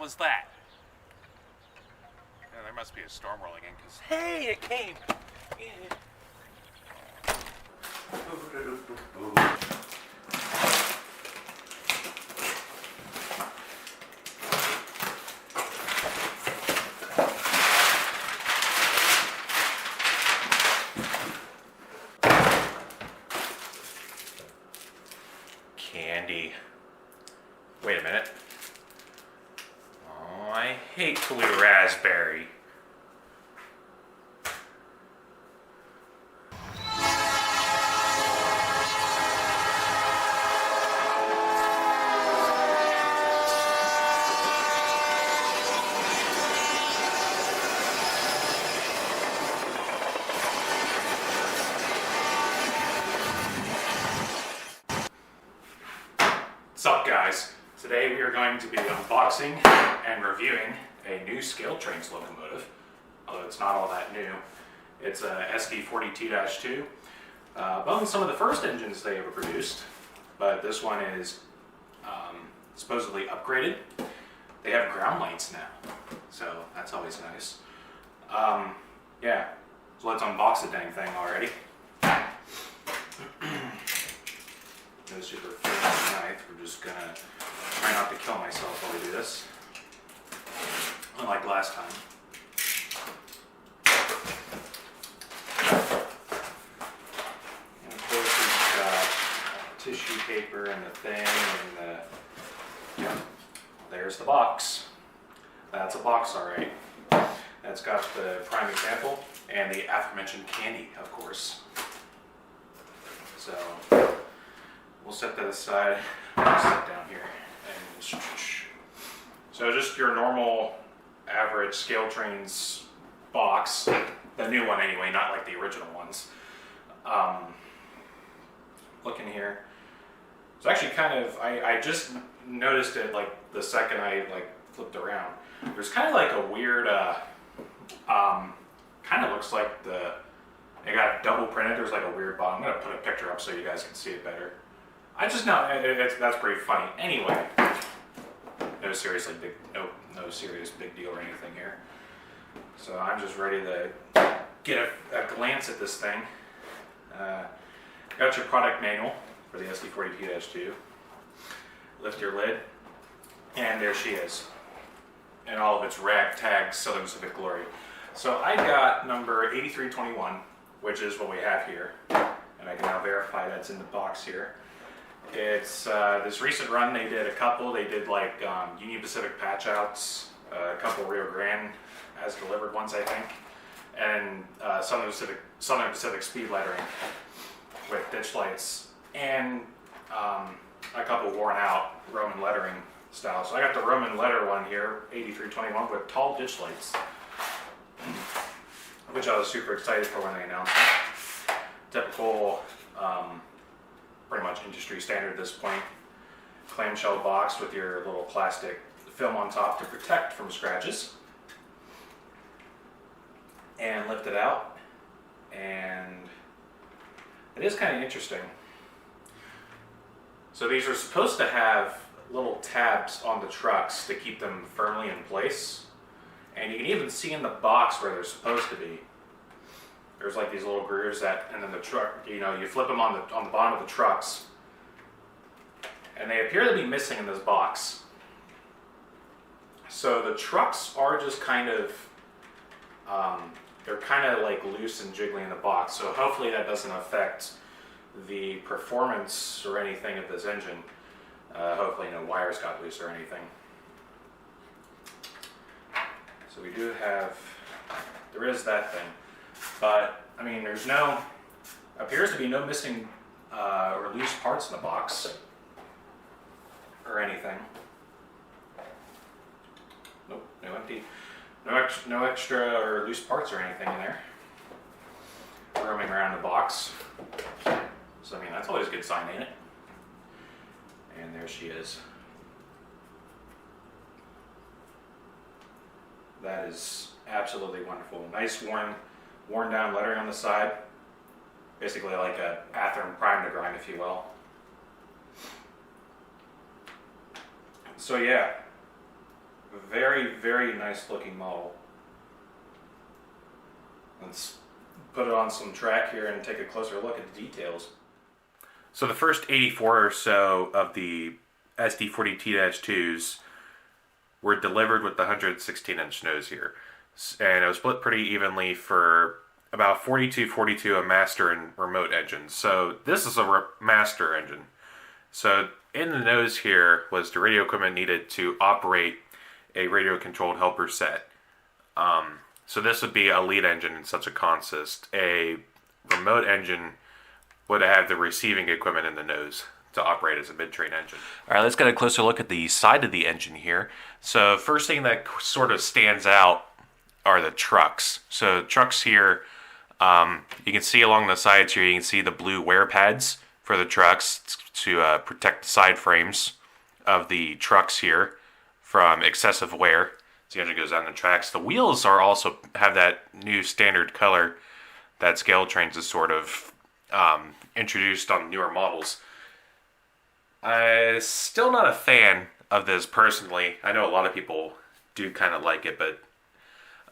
was that? Yeah, there must be a storm rolling in, because, hey, it came! Candy. Wait a minute. Oh, I hate blue raspberry. What's up, guys? Today we are going to be unboxing and reviewing a new Scaletrains locomotive, although it's not all that new. It's a SD40T-2, among some of the first engines they ever produced, but this one is supposedly upgraded. They have ground lights now, so that's always nice. Yeah, so let's unbox the dang thing already. No super fancy knife. We're just gonna try not to kill myself while we do this, unlike last time. And of course, we've got tissue paper and the thing, and yeah, there's the box. That's a box, all right. That's got the prime example and the aforementioned candy, of course. So we'll set that aside. I'll sit down here. And so just your normal average Scaletrains box, the new one anyway, not like the original ones. Look in here. It's actually kind of, I just noticed it like the second I flipped around. There's kind of like a weird, kind of looks like it got double printed. There's like a weird bottom. I'm gonna put a picture up so you guys can see it better. I just know that's pretty funny. Anyway, no serious big deal or anything here. So I'm just ready to get a glance at this thing. Got your product manual for the SD40T-2. Lift your lid, and there she is, in all of its ragtag Southern Pacific glory. So I got number 8321, which is what we have here, and I can now verify that's in the box here. It's this recent run. They did a couple. They did like Union Pacific patch outs, a couple Rio Grande as delivered ones, I think, and Southern Pacific speed lettering with ditch lights, and a couple worn out Roman lettering style. So I got the Roman letter one here, 8321, with tall ditch lights, which I was super excited for when they announced it. Typical. Pretty much industry standard at this point. Clamshell box with your little plastic film on top to protect from scratches. And lift it out. And it is kind of interesting. So these are supposed to have little tabs on the trucks to keep them firmly in place. And you can even see in the box where they're supposed to be. There's like these little grooves and then the truck, you flip them on the bottom of the trucks, and they appear to be missing in this box. So the trucks are just kind of, they're kind of like loose and jiggly in the box. So hopefully that doesn't affect the performance or anything of this engine. Hopefully no wires got loose or anything. So we do have, there is that thing. But, I mean, appears to be no missing or loose parts in the box or anything. Nope, no empty, no extra or loose parts or anything in there roaming around the box. So, I mean, that's always a good sign, ain't it? And there she is. That is absolutely wonderful. Nice worn down lettering on the side, basically like a Athearn prime to grind, if you will. So yeah, Very, very nice looking model. Let's put it on some track here and take a closer look at the details. So the first 84 or so of the SD40T-2s were delivered with the 116-inch nose here. And it was split pretty evenly for about 42-42 a master and remote engine. So this is a master engine. So in the nose here was the radio equipment needed to operate a radio-controlled helper set. So this would be a lead engine in such a consist. A remote engine would have the receiving equipment in the nose to operate as a mid-train engine. All right, let's get a closer look at the side of the engine here. So first thing that sort of stands out are the trucks. So trucks here, you can see along the sides here, you can see the blue wear pads for the trucks to protect the side frames of the trucks here from excessive wear. So the engine goes down the tracks. The wheels are also have that new standard color that Scaletrains has sort of introduced on newer models. I'm still not a fan of this personally. I know a lot of people do kind of like it, but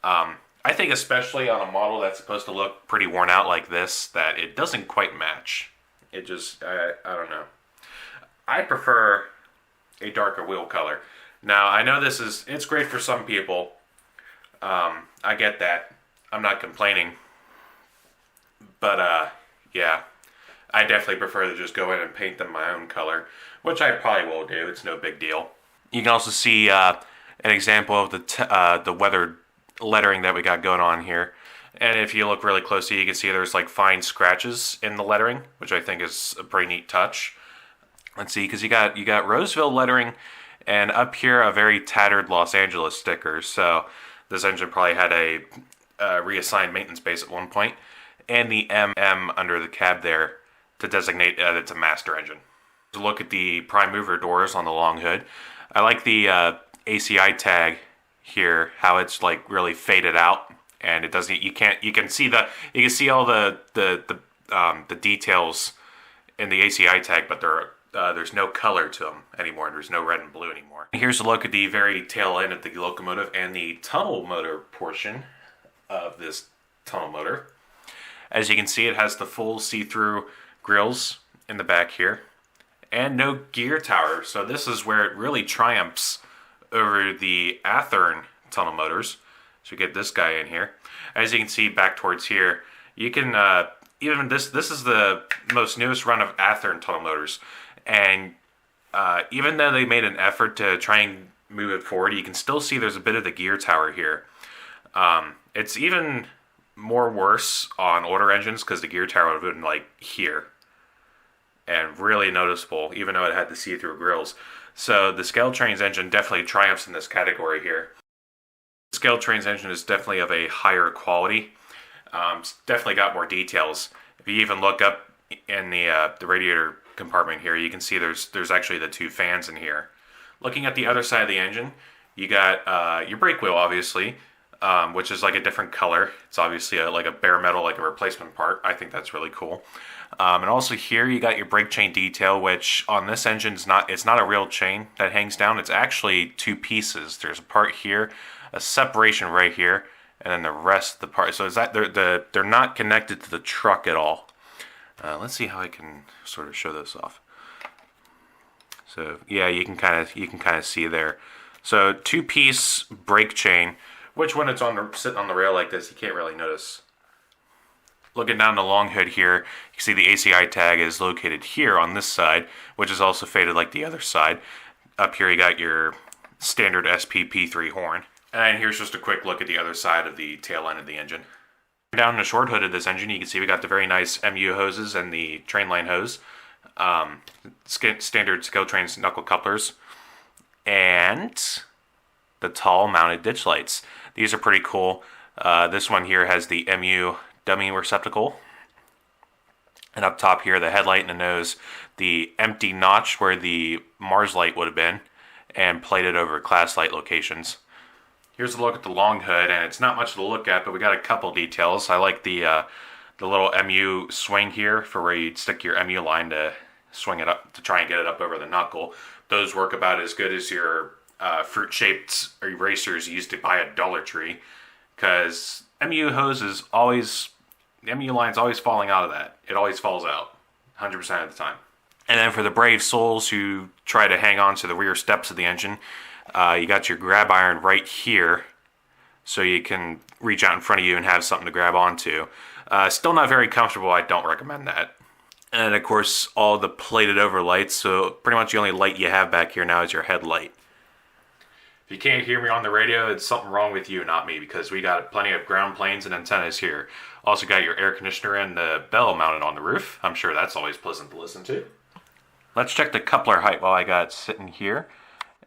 I think especially on a model that's supposed to look pretty worn out like this, that it doesn't quite match. It just, I don't know. I prefer a darker wheel color. Now, I know it's great for some people. I get that. I'm not complaining. But, yeah. I definitely prefer to just go in and paint them my own color, which I probably will do. It's no big deal. You can also see an example of the weathered lettering that we got going on here. And if you look really closely, you can see there's like fine scratches in the lettering, which I think is a pretty neat touch. Let's see, because you got Roseville lettering, and up here a very tattered Los Angeles sticker. So this engine probably had a reassigned maintenance base at one point, and the MM under the cab there to designate that it's a master engine. To look at the prime mover doors on the long hood, I like the ACI tag here, how it's like really faded out, and it doesn't. You can see all the details in the ACI tag, but there's no color to them anymore. There's no red and blue anymore. Here's a look at the very tail end of the locomotive and the tunnel motor portion of this tunnel motor. As you can see, it has the full see-through grills in the back here, and no gear tower. So this is where it really triumphs over the Athearn tunnel motors. So we get this guy in here. As you can see back towards here, you can even this is the most newest run of Athearn tunnel motors, and even though they made an effort to try and move it forward, you can still see there's a bit of the gear tower here. It's even more worse on older engines because the gear tower would have been like here and really noticeable, even though it had the see-through grills. So the Scaletrains engine definitely triumphs in this category here. The Scaletrains engine is definitely of a higher quality. It's definitely got more details. If you even look up in the radiator compartment here, you can see there's actually the two fans in here. Looking at the other side of the engine, you got your brake wheel, obviously, which is like a different color. It's obviously like a bare metal, like a replacement part. I think that's really cool. And also here you got your brake chain detail, which on this engine it's not a real chain that hangs down. It's actually two pieces. There's a part here, a separation right here, and then the rest of the part. So is that they're not connected to the truck at all. Let's see how I can sort of show this off. So yeah, you can kind of see there. So two-piece brake chain, which when it's sitting on the rail like this, you can't really notice. Looking down the long hood here, you can see the ACI tag is located here on this side, which is also faded like the other side. Up here you got your standard SPP3 horn. And here's just a quick look at the other side of the tail end of the engine. Down the short hood of this engine, you can see we got the very nice MU hoses and the train line hose. Standard Scaletrains knuckle couplers. And the tall mounted ditch lights. These are pretty cool. This one here has the MU dummy receptacle, and up top here the headlight and the nose, the empty notch where the Mars light would have been, and plated over class light locations. Here's a look at the long hood, and it's not much to look at, but we got a couple details. I like the little MU swing here for where you'd stick your MU line to swing it up to try and get it up over the knuckle. Those work about as good as your fruit-shaped erasers you used to buy at Dollar Tree, because MU hose is always, the MU line's always falling out of that. It always falls out, 100% of the time. And then for the brave souls who try to hang on to the rear steps of the engine, you got your grab iron right here, so you can reach out in front of you and have something to grab onto. Still not very comfortable. I don't recommend that. And of course, all the plated over lights, so pretty much the only light you have back here now is your headlight. If you can't hear me on the radio, it's something wrong with you, not me, because we got plenty of ground planes and antennas here. Also got your air conditioner and the bell mounted on the roof. I'm sure that's always pleasant to listen to. Let's check the coupler height while I got it sitting here.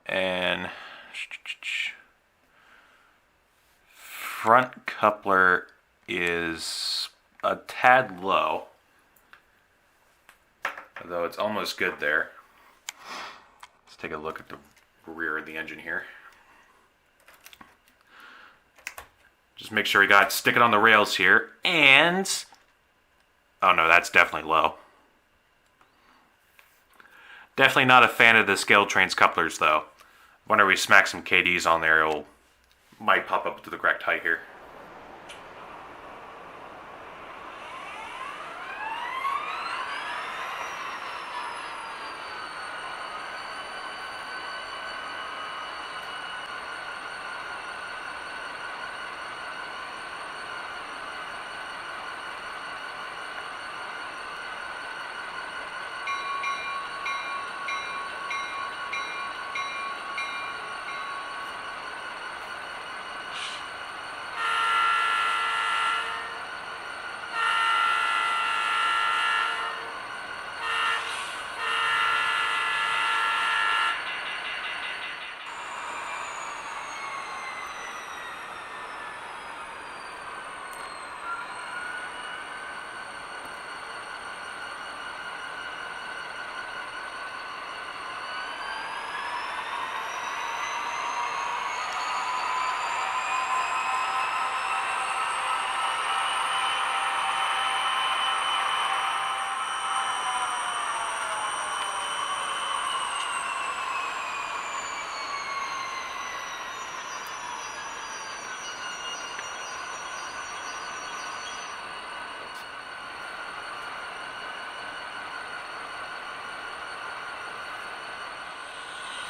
And front coupler is a tad low, although it's almost good there. Let's take a look at the rear of the engine here. Just make sure you got it, stick it on the rails here, and oh no, that's definitely low. Definitely not a fan of the Scaletrains couplers though. Whenever we smack some KDs on there, it might pop up to the correct height here.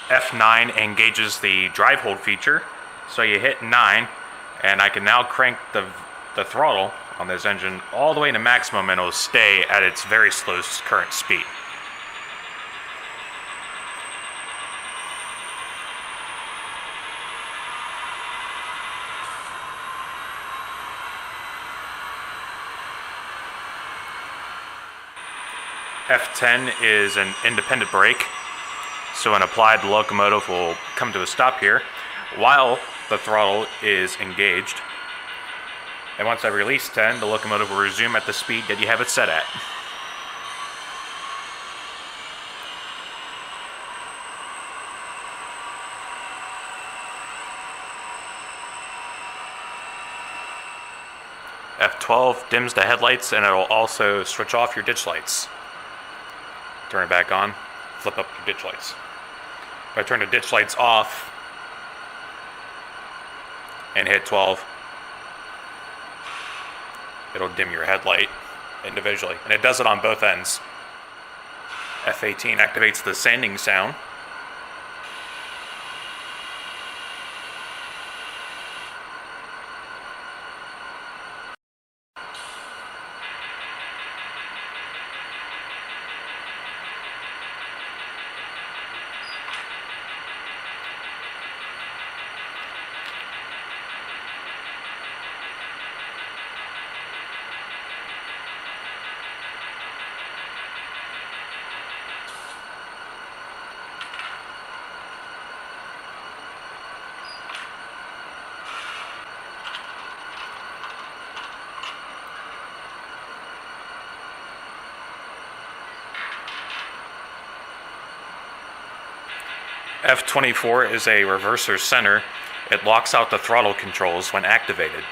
F9 engages the drive hold feature, so you hit 9, and I can now crank the throttle on this engine all the way to maximum, and it'll stay at its very slow current speed. F10 is an independent brake. So when applied, the locomotive will come to a stop here while the throttle is engaged. And once I release 10, the locomotive will resume at the speed that you have it set at. F12 dims the headlights, and it'll also switch off your ditch lights. Turn it back on, flip up your ditch lights. If I turn the ditch lights off and hit 12, it'll dim your headlight individually. And it does it on both ends. F18 activates the sanding sound. F24 is a reverser center. It locks out the throttle controls when activated.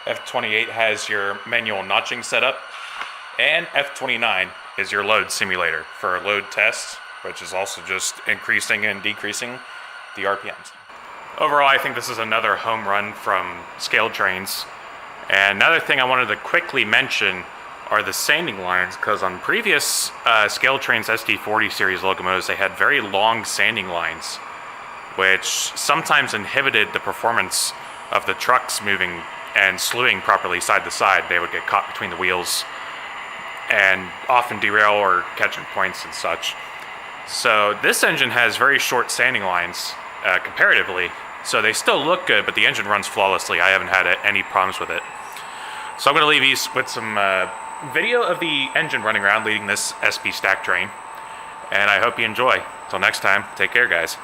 F28 has your manual notching setup, and F29 is your load simulator for load tests, which is also just increasing and decreasing the RPMs. Overall, I think this is another home run from Scaletrains. And another thing I wanted to quickly mention are the sanding lines, because on previous Scaletrains SD40 series locomotives, they had very long sanding lines, which sometimes inhibited the performance of the trucks moving and slewing properly side to side. They would get caught between the wheels and often derail or catching points and such. So this engine has very short sanding lines comparatively, so they still look good, but the engine runs flawlessly. I haven't had any problems with it. So I'm going to leave you with some video of the engine running around leading this SP stack train, and I hope you enjoy. Till next time, take care, guys.